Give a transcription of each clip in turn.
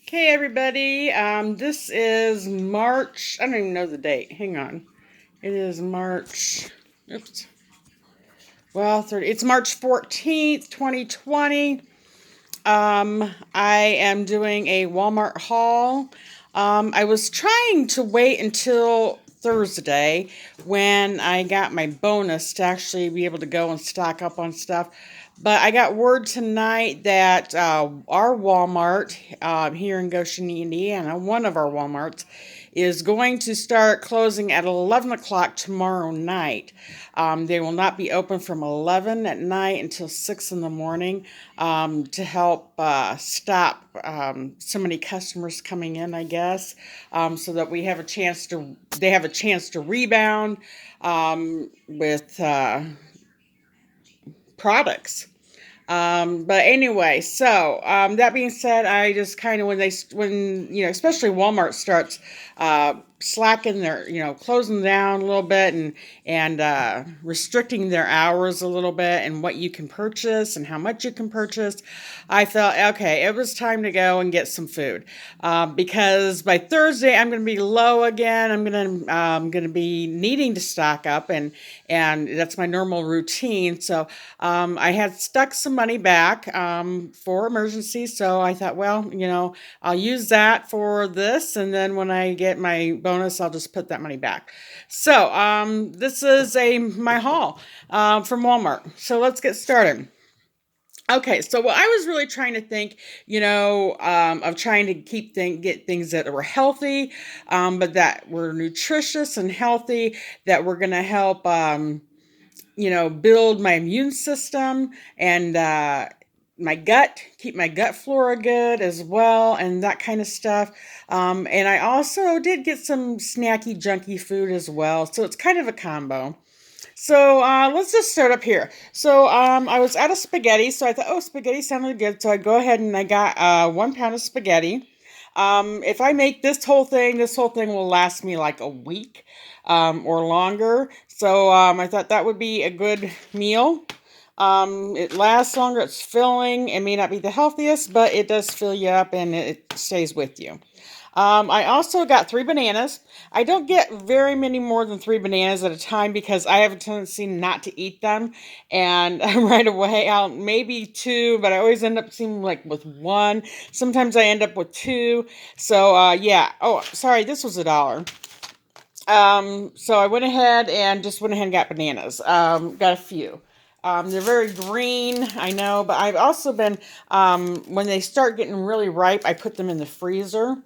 Okay, everybody. This is March. I don't even know the date. Hang on. It is March. Oops. Well, 30. It's March 14th, 2020. I am doing a Walmart haul. I was trying to wait until Thursday when I got my bonus to actually be able to go and stock up on stuff. But I got word tonight that our Walmart here in Goshen, Indiana, one of our Walmarts, is going to start closing at 11 o'clock tomorrow night. They will not be open from 11 at night until 6 in the morning to help stop so many customers coming in, I guess, so that they have a chance to rebound with products. But anyway, so that being said, I just kind of especially Walmart starts slacking their, closing down a little bit and restricting their hours a little bit and what you can purchase and how much you can purchase, I felt okay, it was time to go and get some food because by Thursday I'm going to be low again. I'm going to be needing to stock up and that's my normal routine. So I had stuck some money back for emergencies. So I thought, well, I'll use that for this. And then when I get my bonus, I'll just put that money back. So this is my haul from Walmart. So let's get started. Okay, so what I was really trying to think, of trying to get things that were healthy, but that were nutritious and healthy, that were going to help, build my immune system and my gut, keep my gut flora good as well, and that kind of stuff. And I also did get some snacky, junky food as well, so it's kind of a combo. So let's just start up here. So I was out of spaghetti, so I thought, oh, spaghetti sounded good. So I go ahead and I got 1 pound of spaghetti. If I make this whole thing will last me like a week or longer. So I thought that would be a good meal. It lasts longer. It's filling. It may not be the healthiest, but it does fill you up and it stays with you. I also got 3 bananas. I don't get very many more than 3 bananas at a time because I have a tendency not to eat them. And right away, I'll maybe two, but I always end up seeming like with one. Sometimes I end up with two. So, yeah. Oh, sorry, this was $1. So I went ahead and got bananas. Got a few. They're very green, I know, but I've also been, when they start getting really ripe, I put them in the freezer.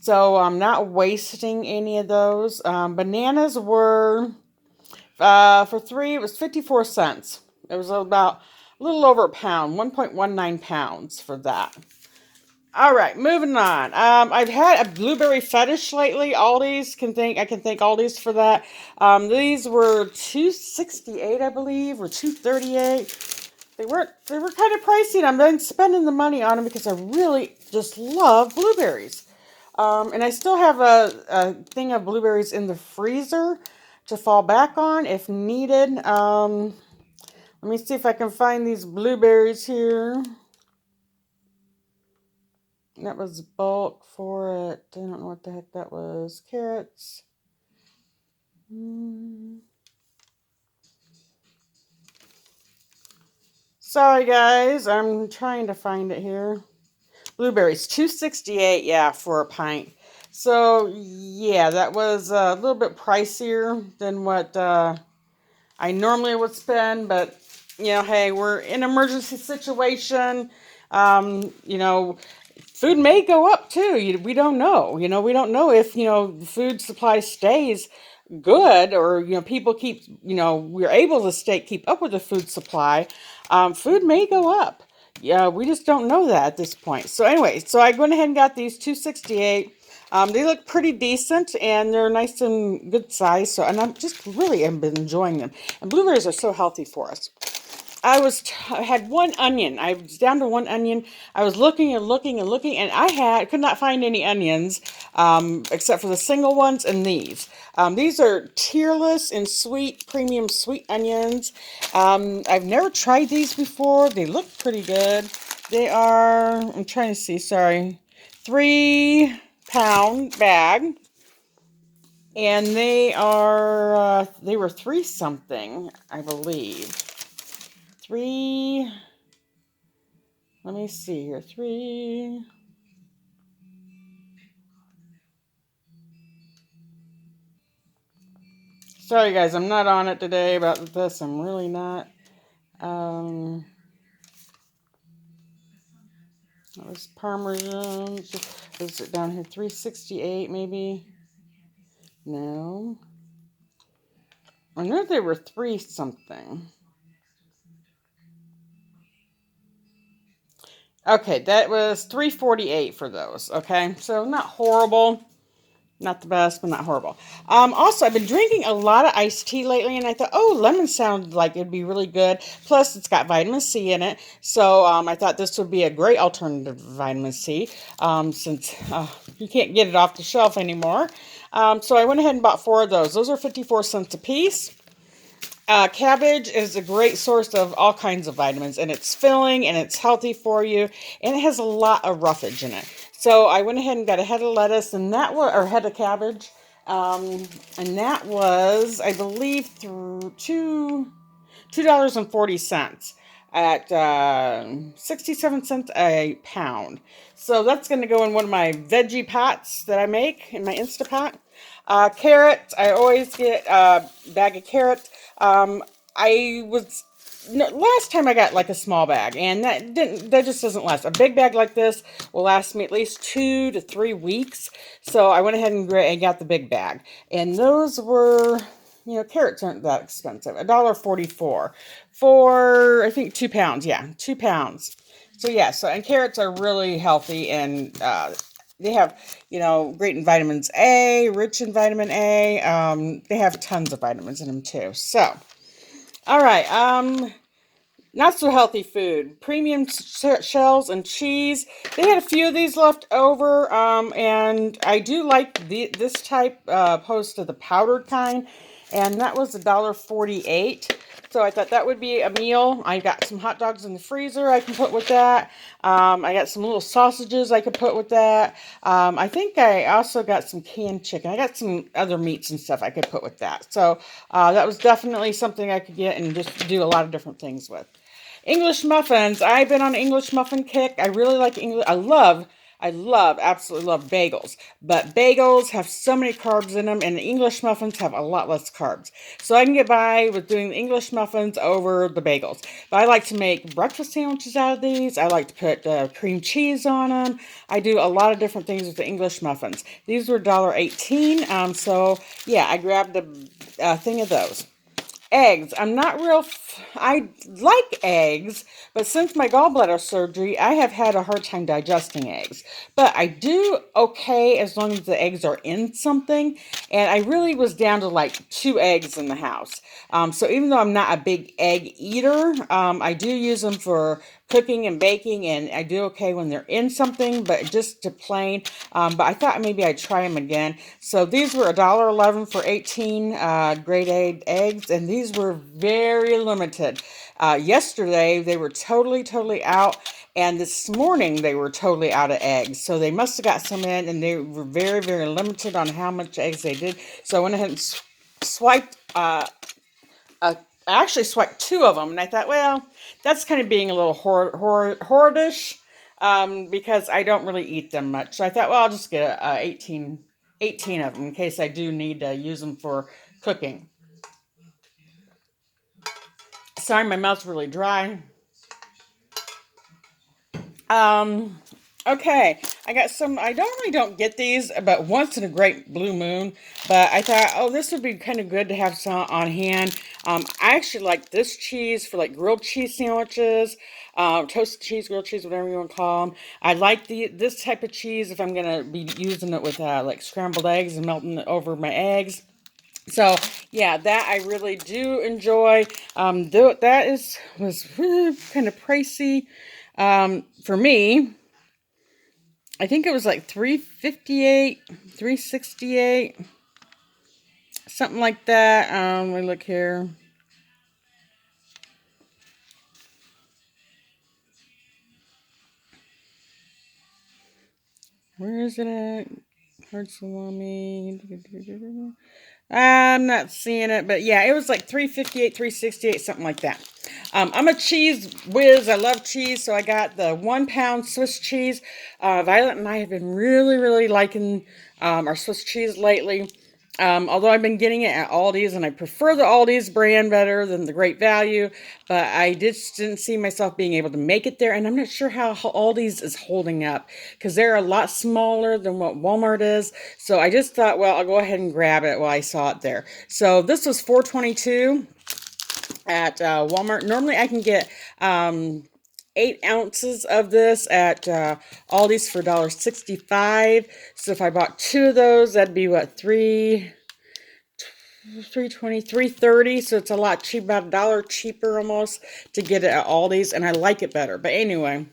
So I'm not wasting any of those. Bananas were, for three, it was 54 cents. It was about a little over a pound, 1.19 pounds for that. All right, moving on. I've had a blueberry fetish lately. I can thank Aldi's for that. These were $2.68, I believe, or $2.38. They were kind of pricey, and I'm then spending the money on them because I really just love blueberries. And I still have a thing of blueberries in the freezer to fall back on if needed. Let me see if I can find these blueberries here. That was bulk for it. I don't know what the heck that was. Carrots. Sorry, guys. I'm trying to find it here. Blueberries, $2.68, yeah, for a pint. So, yeah, that was a little bit pricier than what I normally would spend. But, hey, we're in an emergency situation. Food may go up too. We don't know. We don't know if, the food supply stays good or, people we're able to keep up with the food supply. Food may go up. Yeah, we just don't know that at this point. So anyway, so I went ahead and got these $2.68. They look pretty decent and they're nice and good size. So, and I'm just really have been enjoying them. And blueberries are so healthy for us. I had one onion. I was down to one onion. I was looking and looking and looking, and could not find any onions except for the single ones and these. These are tearless and sweet, premium sweet onions. I've never tried these before. They look pretty good. They are, I'm trying to see, sorry. 3-pound bag. And they were three something, I believe. Three, let me see here. Sorry guys, I'm not on it today about this. I'm really not. Um, that was Parmesan. Is it down here? 368 maybe? No. I know they were three something. Okay, that was 348 for those. Okay, so not horrible. Not the best, but not horrible. Also, I've been drinking a lot of iced tea lately, and I thought, oh, lemon sounded like it'd be really good. Plus, it's got vitamin C in it, so I thought this would be a great alternative to vitamin C, since you can't get it off the shelf anymore. So I went ahead and bought 4 of those. Those are 54 cents a piece. Cabbage is a great source of all kinds of vitamins, and it's filling and it's healthy for you, and it has a lot of roughage in it. So I went ahead and got a head of lettuce, and that was, or head of cabbage, and that was, I believe, through $2.40 at 67 cents a pound. So that's going to go in one of my veggie pots that I make in my Instapot. Carrots, I always get a bag of carrots. I was no, last time I got like a small bag, and that just doesn't last. A big bag like this will last me at least 2 to 3 weeks. So I went ahead and got the big bag, and those were, carrots aren't that expensive. $1.44 for, I think, 2 pounds. Yeah, 2 pounds. So yeah, and carrots are really healthy, and they have, great in vitamins A, rich in vitamin A. They have tons of vitamins in them too. So, all right. Not so healthy food. Premium shells and cheese. They had a few of these left over, and I do like this type opposed to the powdered kind, and that was $1.48. So I thought that would be a meal. I got some hot dogs in the freezer I can put with that. I got some little sausages I could put with that. I think I also got some canned chicken. I got some other meats and stuff I could put with that. So that was definitely something I could get and just do a lot of different things with. English muffins. I've been on an English muffin kick. I really like English. Absolutely love bagels. But bagels have so many carbs in them, and the English muffins have a lot less carbs. So I can get by with doing the English muffins over the bagels. But I like to make breakfast sandwiches out of these. I like to put cream cheese on them. I do a lot of different things with the English muffins. These were $1.18. So yeah, I grabbed a thing of those. Eggs. I like eggs, but since my gallbladder surgery, I have had a hard time digesting eggs. But I do okay as long as the eggs are in something. And I really was down to like 2 eggs in the house. So even though I'm not a big egg eater, I do use them for cooking and baking, and I do okay when they're in something, but just to plain. But I thought maybe I'd try them again. So these were $1.11 for 18 grade A eggs, and these were very limited. Yesterday, they were totally out, and this morning they were totally out of eggs. So they must have got some in, and they were very limited on how much eggs they did. So I went ahead and swiped I actually swiped 2 of them, and I thought, well, that's kind of being a little hoardish, because I don't really eat them much. So I thought, well, I'll just get 18 of them in case I do need to use them for cooking. Sorry, my mouth's really dry. Um, okay, I got some. I don't get these, but once in a great blue moon. But I thought, oh, this would be kind of good to have some on hand. I actually like this cheese for like grilled cheese sandwiches, toasted cheese, grilled cheese, whatever you want to call them. I like this type of cheese if I'm gonna be using it with like scrambled eggs and melting it over my eggs. So yeah, that I really do enjoy. Though that was kind of pricey for me. I think it was like 358, 368, something like that. Let me look here. Where is it at? Hard salami. I'm not seeing it, but yeah, it was like 358, 368, something like that. I'm a cheese whiz. I love cheese, so I got the 1 pound Swiss cheese. Violet and I have been really, really liking our Swiss cheese lately. Although I've been getting it at Aldi's, and I prefer the Aldi's brand better than the Great Value, but I just didn't see myself being able to make it there, and I'm not sure how Aldi's is holding up because they're a lot smaller than what Walmart is. So I just thought, well, I'll go ahead and grab it while I saw it there. So this was $4.22 at Walmart. Normally I can get 8 ounces of this at Aldi's for $1.65. So if I bought two of those, that'd be what, 320, 330. So it's a lot cheaper, about $1 cheaper almost to get it at Aldi's, and I like it better. But anyway,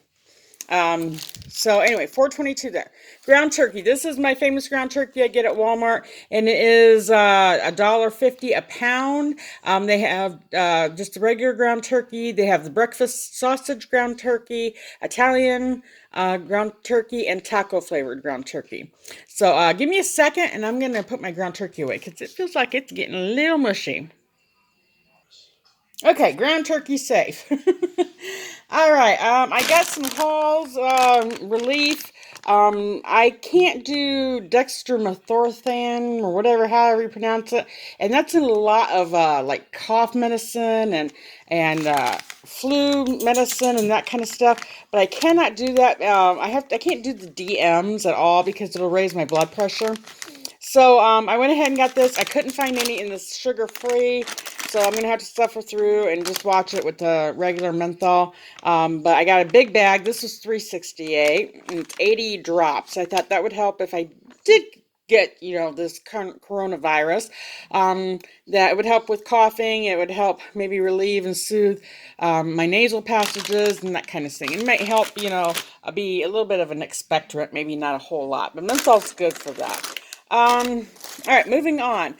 um, so anyway, 422 there. Ground turkey. This is my famous ground turkey I get at Walmart, and it is $1.50 a pound. They have just the regular ground turkey. They have the breakfast sausage ground turkey, Italian ground turkey, and taco flavored ground turkey. So give me a second, and I'm gonna put my ground turkey away because it feels like it's getting a little mushy. Okay, ground turkey safe. All right, I got some calls, relief. I can't do dextromethorphan or whatever, however you pronounce it, and that's in a lot of like cough medicine and flu medicine and that kind of stuff. But I cannot do that. I can't do the DMs at all because it'll raise my blood pressure. So I went ahead and got this. I couldn't find any in this sugar-free, so I'm going to have to suffer through and just watch it with the regular menthol. But I got a big bag. This was $3.68, and it's 80 drops. I thought that would help if I did get, this coronavirus. That it would help with coughing. It would help maybe relieve and soothe my nasal passages and that kind of thing. It might help, be a little bit of an expectorant, maybe not a whole lot, but menthol's good for that. All right, moving on.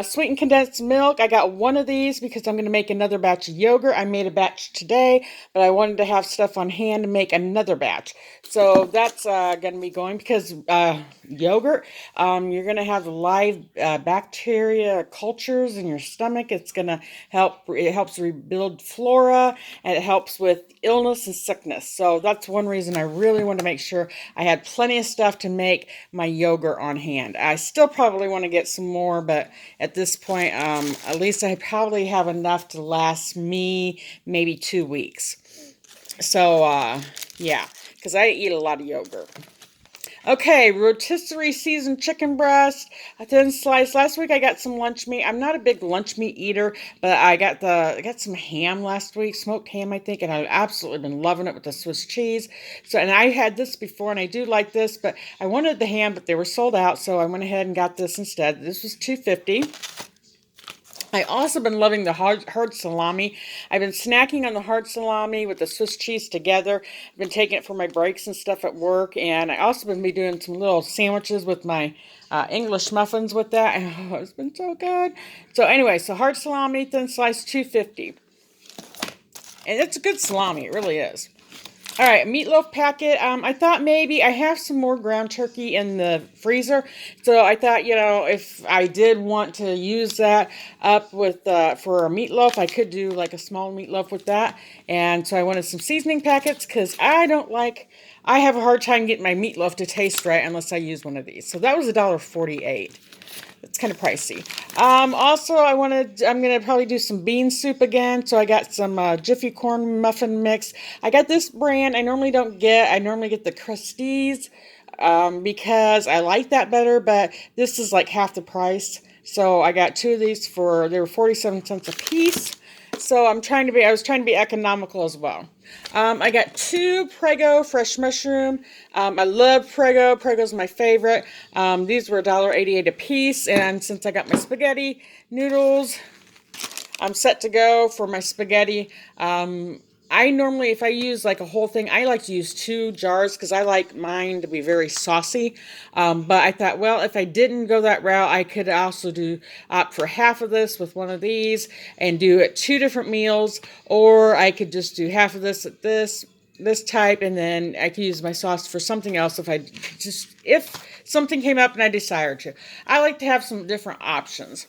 Sweetened condensed milk. I got one of these because I'm going to make another batch of yogurt. I made a batch today, but I wanted to have stuff on hand to make another batch. So that's going to be going because yogurt, you're going to have live bacteria cultures in your stomach. It's going to help. It helps rebuild flora, and it helps with illness and sickness. So that's one reason I really want to make sure I had plenty of stuff to make my yogurt on hand. I still probably want to get some more, but at this point, at least I probably have enough to last me maybe 2 weeks. So, yeah, because I eat a lot of yogurt. Okay, rotisserie seasoned chicken breast, a thin slice. Last week I got some lunch meat. I'm not a big lunch meat eater, but I got some ham last week, smoked ham I think, and I've absolutely been loving it with the Swiss cheese. So, and I had this before, and I do like this, but I wanted the ham, but they were sold out, so I went ahead and got this instead. This was $2.50. I also been loving the hard salami. I've been snacking on the hard salami with the Swiss cheese together. I've been taking it for my breaks and stuff at work, and I also been doing some little sandwiches with my English muffins with that. And, it's been so good. So anyway, so hard salami, thin slice, $2.50, and it's a good salami. It really is. All right, Meatloaf Packet. I thought maybe I have some more ground turkey in the freezer, so I thought, if I did want to use that up with for a meatloaf, I could do like a small meatloaf with that. And so I wanted some seasoning packets because I have a hard time getting my meatloaf to taste right unless I use one of these. So that was $1.48. It's kind of pricey. Also, I'm going to probably do some bean soup again. So I got some Jiffy Corn Muffin Mix. I got this brand I normally don't get. I normally get the Crusties because I like that better, but this is like half the price. So I got two of these they were 47 cents a piece. So I was trying to be economical as well. I got two Prego fresh mushroom. I love Prego. Prego's my favorite. These were $1.88 a piece. And since I got my spaghetti noodles, I'm set to go for my spaghetti. I normally, if I use like a whole thing, I like to use 2 jars because I like mine to be very saucy. But I thought, well, if I didn't go that route, I could also opt for half of this with one of these and do it 2 different meals, or I could just do half of this at this this type, and then I can use my sauce for something else if something came up and I desired to. I like to have some different options.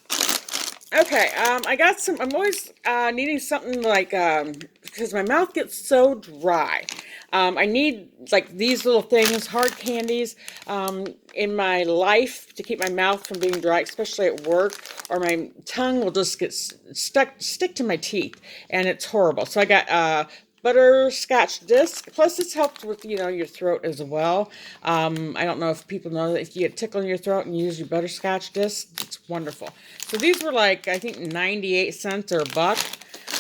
Okay, I got some. I'm always needing something like because my mouth gets so dry. I need like these little things, hard candies, in my life to keep my mouth from being dry, especially at work, or my tongue will just get stick to my teeth, and it's horrible. So I got butterscotch disc. Plus, it's helped with your throat as well. I don't know if people know that if you get tickle in your throat and you use your butterscotch disc, it's wonderful. So these were like I think 98 cents or a buck.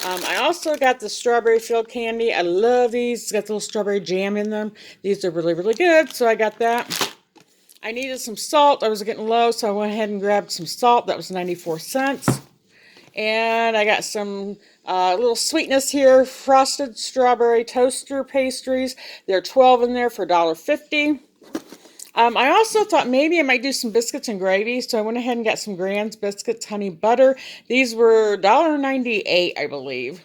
I also got the strawberry filled candy. I love these. It's got the little strawberry jam in them. These are really, really good. So I got that. I needed some salt. I was getting low, so I went ahead and grabbed some salt. That was 94 cents. And I got some little sweetness here. Frosted strawberry toaster pastries. There are 12 in there for $1.50. I also thought maybe I might do some biscuits and gravy, so I went ahead and got some Grand's biscuits, honey butter. These were $1.98, I believe.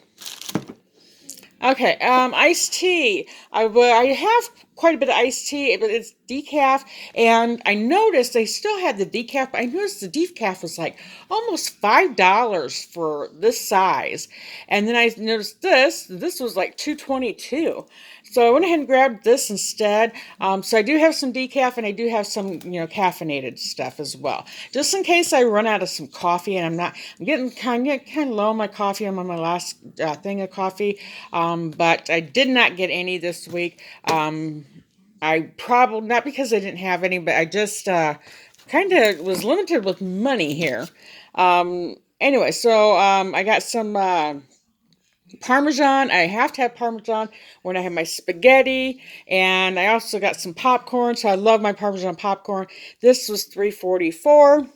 Okay, iced tea. I have quite a bit of iced tea, but it's decaf, and I noticed they still had the decaf, but I noticed the decaf was like almost $5 for this size. And then I noticed this was like $2.22. So I went ahead and grabbed this instead. So I do have some decaf, and I do have some, caffeinated stuff as well. Just in case I run out of some coffee, and I'm getting kind of low on my coffee. I'm on my last thing of coffee. But I did not get any this week. I probably, not because I didn't have any, but I just kind of was limited with money here. Anyway, so I got some Parmesan. I have to have Parmesan when I have my spaghetti, and I also got some popcorn, so I love my Parmesan popcorn. This was $3.44.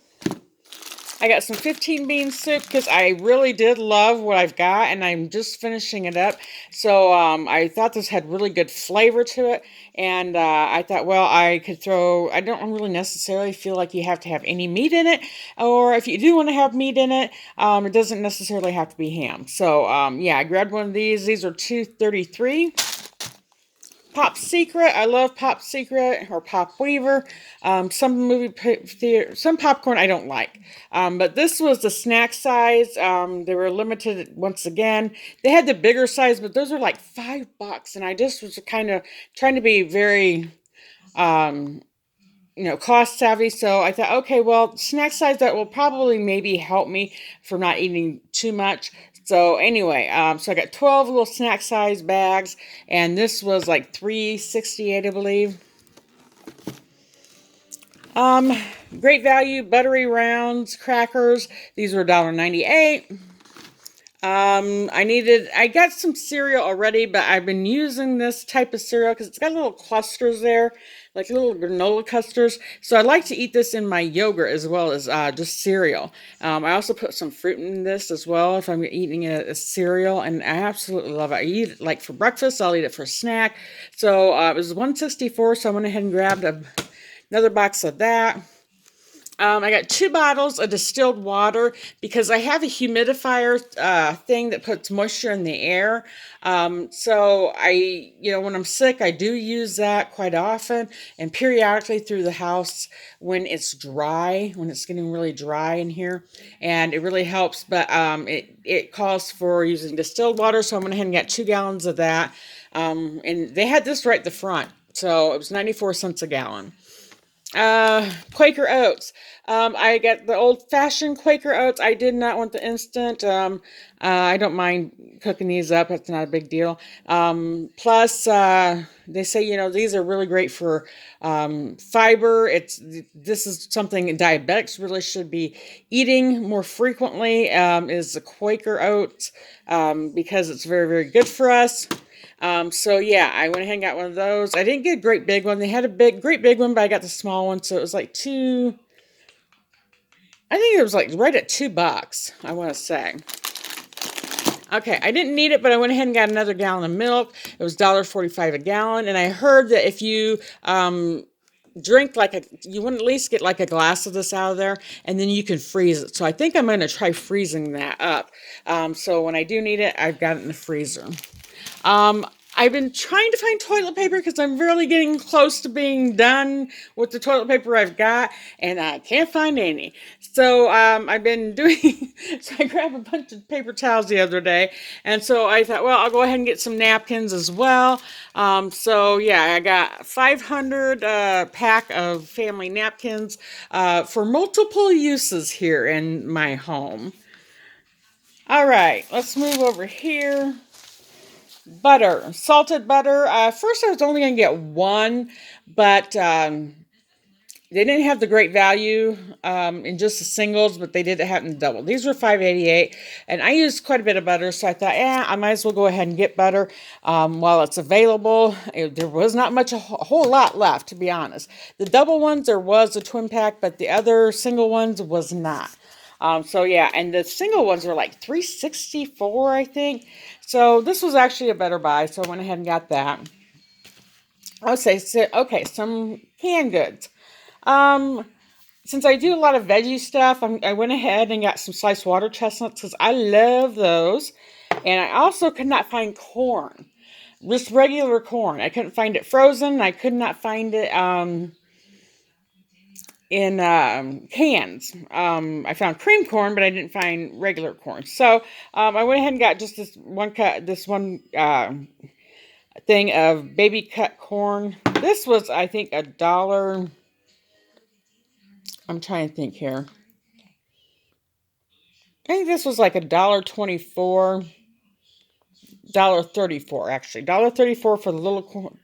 I got some 15 bean soup because I really did love what I've got, and I'm just finishing it up. So I thought this had really good flavor to it, and I thought, well, I don't really necessarily feel like you have to have any meat in it, or if you do want to have meat in it, it doesn't necessarily have to be ham. So yeah, I grabbed one of these. These are $2.33. Pop Secret. I love Pop Secret or Pop Weaver. Some movie theater, some popcorn I don't like. But this was the snack size. They were limited once again. They had the bigger size, but those are like $5. And I just was kind of trying to be very, cost savvy. So I thought, okay, well, snack size that will probably maybe help me from not eating too much. So anyway, so I got 12 little snack size bags, and this was like $3.68, I believe. Great value, Buttery rounds, crackers. These were $1.98. I got some cereal already, but I've been using this type of cereal because it's got little clusters there, like little granola clusters. So I like to eat this in my yogurt as well as just cereal. I also put some fruit in this as well if I'm eating a cereal, and I absolutely love it. I eat it like for breakfast. I'll eat it for a snack. So it was $1.64, so I went ahead and grabbed another box of that. I got 2 bottles of distilled water because I have a humidifier thing that puts moisture in the air. So when I'm sick, I do use that quite often and periodically through the house when it's dry, when it's getting really dry in here, and it really helps. But it calls for using distilled water, so I went ahead and got 2 gallons of that. And they had this right at the front, so it was 94 cents a gallon. Quaker Oats. I got the old-fashioned Quaker Oats. I did not want the instant. I don't mind cooking these up. It's not a big deal. Plus, they say, these are really great for fiber. This is something diabetics really should be eating more frequently, is the Quaker Oats, because it's very, very good for us. So yeah, I went ahead and got one of those. I didn't get a great big one. They had a great big one, but I got the small one. So it was like I think it was like right at $2, I want to say. Okay, I didn't need it, but I went ahead and got another gallon of milk. It was $1.45 a gallon. And I heard that if you, drink you want to at least get like a glass of this out of there, and then you can freeze it. So I think I'm going to try freezing that up. So when I do need it, I've got it in the freezer. I've been trying to find toilet paper because I'm really getting close to being done with the toilet paper I've got, and I can't find any. So I've been doing. So I grabbed a bunch of paper towels the other day, and so I thought, well, I'll go ahead and get some napkins as well. So yeah, I got 500 pack of family napkins for multiple uses here in my home. All right, let's move over here. Butter, salted butter. First, I was only going to get one, but they didn't have the great value in just the singles, but they did have in double. These were $5.88, and I used quite a bit of butter, so I thought, I might as well go ahead and get butter while it's available. There was not much, a whole lot left, to be honest. The double ones, there was a twin pack, but the other single ones was not. So yeah, and the single ones were like $3.64, I think. So this was actually a better buy, so I went ahead and got that. I would say, okay, some canned goods. Since I do a lot of veggie stuff, I went ahead and got some sliced water chestnuts because I love those. And I also could not find corn, just regular corn. I couldn't find it frozen. I could not find it in cans. I found cream corn, but I didn't find regular corn. So I went ahead and got just this one thing of baby cut corn. This was, I think, $1. I'm trying to think here. I think this was like $1.24, $1.34 actually. $1.34 for the little corn,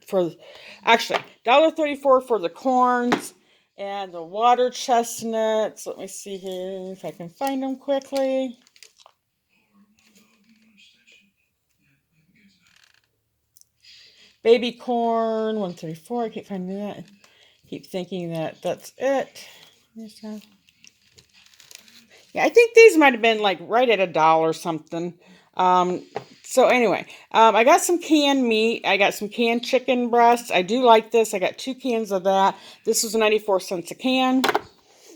actually $1.34 for the corns and the water chestnuts. Let me see here if I can find them quickly. Baby corn, $1.34. I keep finding that. Keep thinking that that's it. Yeah, I think these might have been like right at $1 something. So anyway, I got some canned meat. I got some canned chicken breasts. I do like this. I got 2 cans of that. This was 94 cents a can.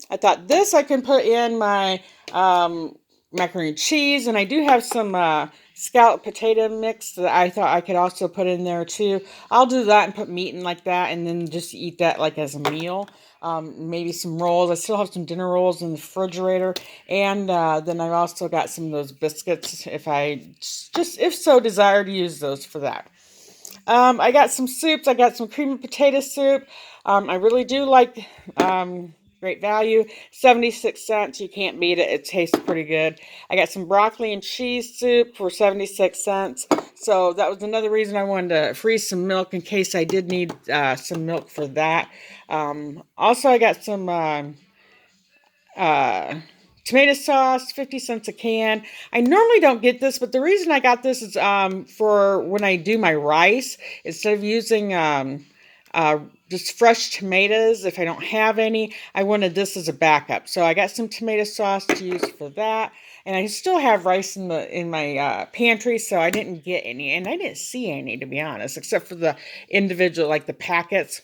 I thought this I can put in my macaroni and cheese, and I do have some scalloped potato mix that I thought I could also put in there too. I'll do that and put meat in like that, and then just eat that like as a meal. Maybe some rolls. I still have some dinner rolls in the refrigerator, and then I've also got some of those biscuits if I if so desire to use those for that. I got some soups. I got some cream and potato soup. I really do like great value. 76 cents. You can't beat it. It tastes pretty good. I got some broccoli and cheese soup for 76 cents. So that was another reason I wanted to freeze some milk in case I did need some milk for that. Also, I got some tomato sauce, 50 cents a can. I normally don't get this, but the reason I got this is for when I do my rice, instead of using just fresh tomatoes, if I don't have any, I wanted this as a backup. So I got some tomato sauce to use for that. And I still have rice in my pantry, so I didn't get any. And I didn't see any, to be honest, except for the individual, like the packets.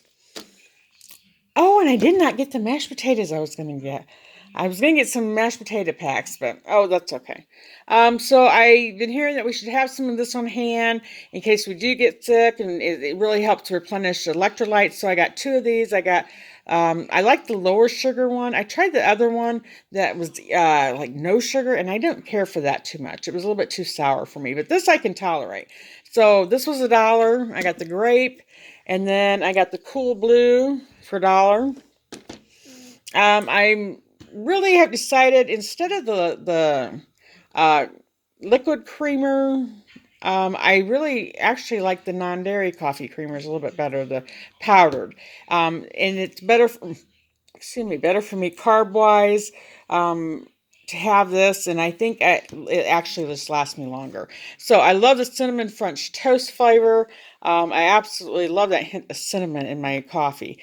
Oh, and I did not get the mashed potatoes I was going to get. I was going to get some mashed potato packs, but oh, that's okay. So I've been hearing that we should have some of this on hand in case we do get sick, and it really helps replenish electrolytes. So I got 2 of these. I like the lower sugar one. I tried the other one that was like no sugar, and I don't care for that too much. It was a little bit too sour for me, but this I can tolerate. So this was $1. I got the grape, and then I got the cool blue for $1. I really have decided instead of the liquid creamer, I really actually like the non-dairy coffee creamers a little bit better, the powdered. And it's better better for me carb-wise to have this, and I think it actually just lasts me longer. So I love the cinnamon French toast flavor. I absolutely love that hint of cinnamon in my coffee.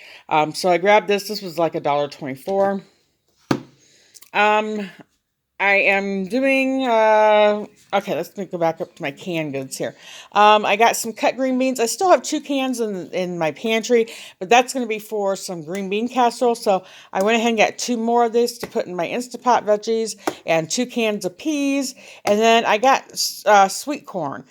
So I grabbed this. This was like $1.24. I am doing, okay, let's go back up to my canned goods here. I got some cut green beans. I still have 2 cans in my pantry, but that's going to be for some green bean casserole. So I went ahead and got 2 more of this to put in my Instapot veggies and 2 cans of peas. And then I got sweet corn.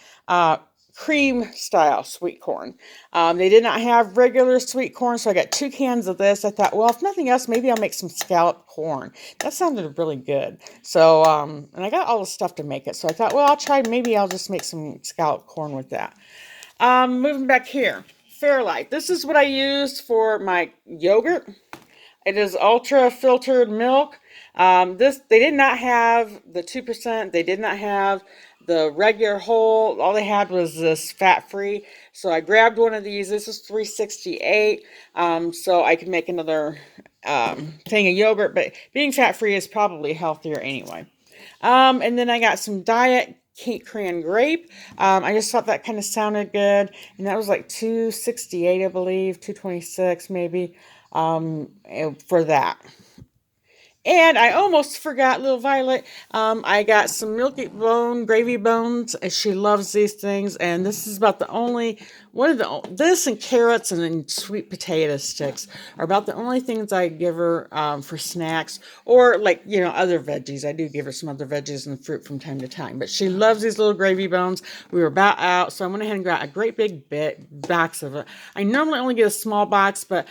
cream style sweet corn. They did not have regular sweet corn, so I got 2 cans of this. I thought, well, if nothing else, maybe I'll make some scalloped corn. That sounded really good. So, and I got all the stuff to make it. So I thought, well, maybe I'll just make some scalloped corn with that. Moving back here, Fairlight. This is what I used for my yogurt. It is ultra filtered milk. They did not have the 2%. They did not have the regular whole. All they had was this fat-free. So I grabbed one of these. This is $3.68. So I could make another thing of yogurt, but being fat-free is probably healthier anyway. And then I got some diet cran grape. I just thought that kind of sounded good, and that was like $2.68, I believe, $2.26 maybe, for that. And I almost forgot little Violet. I got some milky bone, gravy bones, and she loves these things. And this is about the only this and carrots and then sweet potato sticks are about the only things I give her for snacks, or like, other veggies. I do give her some other veggies and fruit from time to time, but she loves these little gravy bones. We were about out, so I went ahead and got a great big box of it. I normally only get a small box, but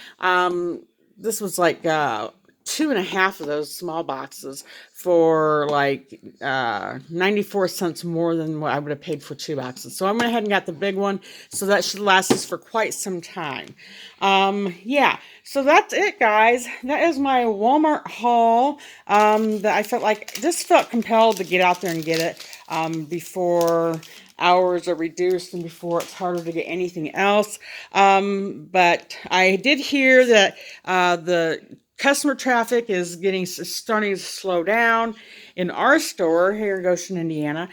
this was like 2.5 of those small boxes for like 94 cents more than what I would have paid for 2 boxes. So I went ahead and got the big one, so that should last us for quite some time. Yeah, so that's it, guys. That is my Walmart haul. That I felt compelled to get out there and get it before hours are reduced and before it's harder to get anything else. But I did hear that the customer traffic is starting to slow down in our store here in Goshen, Indiana.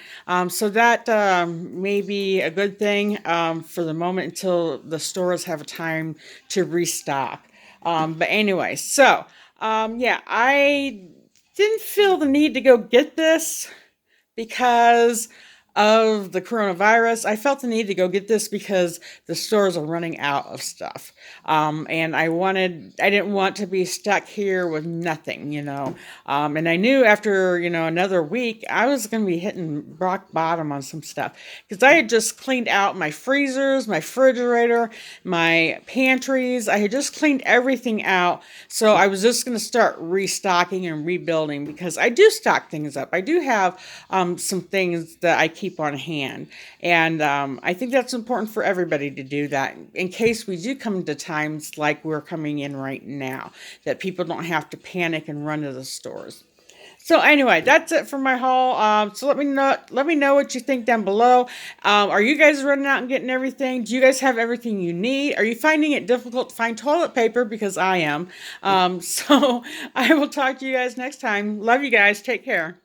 So that may be a good thing for the moment until the stores have a time to restock. But anyway, so yeah, I didn't feel the need to go get this because of the coronavirus. I felt the need to go get this because the stores are running out of stuff. And I didn't want to be stuck here with nothing, and I knew after, another week, I was going to be hitting rock bottom on some stuff, because I had just cleaned out my freezers, my refrigerator, my pantries. I had just cleaned everything out. So I was just going to start restocking and rebuilding, because I do stock things up. I do have some things that I keep on hand. And I think that's important for everybody to do that, in case we do come to times like we're coming in right now, that people don't have to panic and run to the stores. So anyway, that's it for my haul. So let me know what you think down below. Are you guys running out and getting everything? Do you guys have everything you need? Are you finding it difficult to find toilet paper? Because I am. So I will talk to you guys next time. Love you guys. Take care.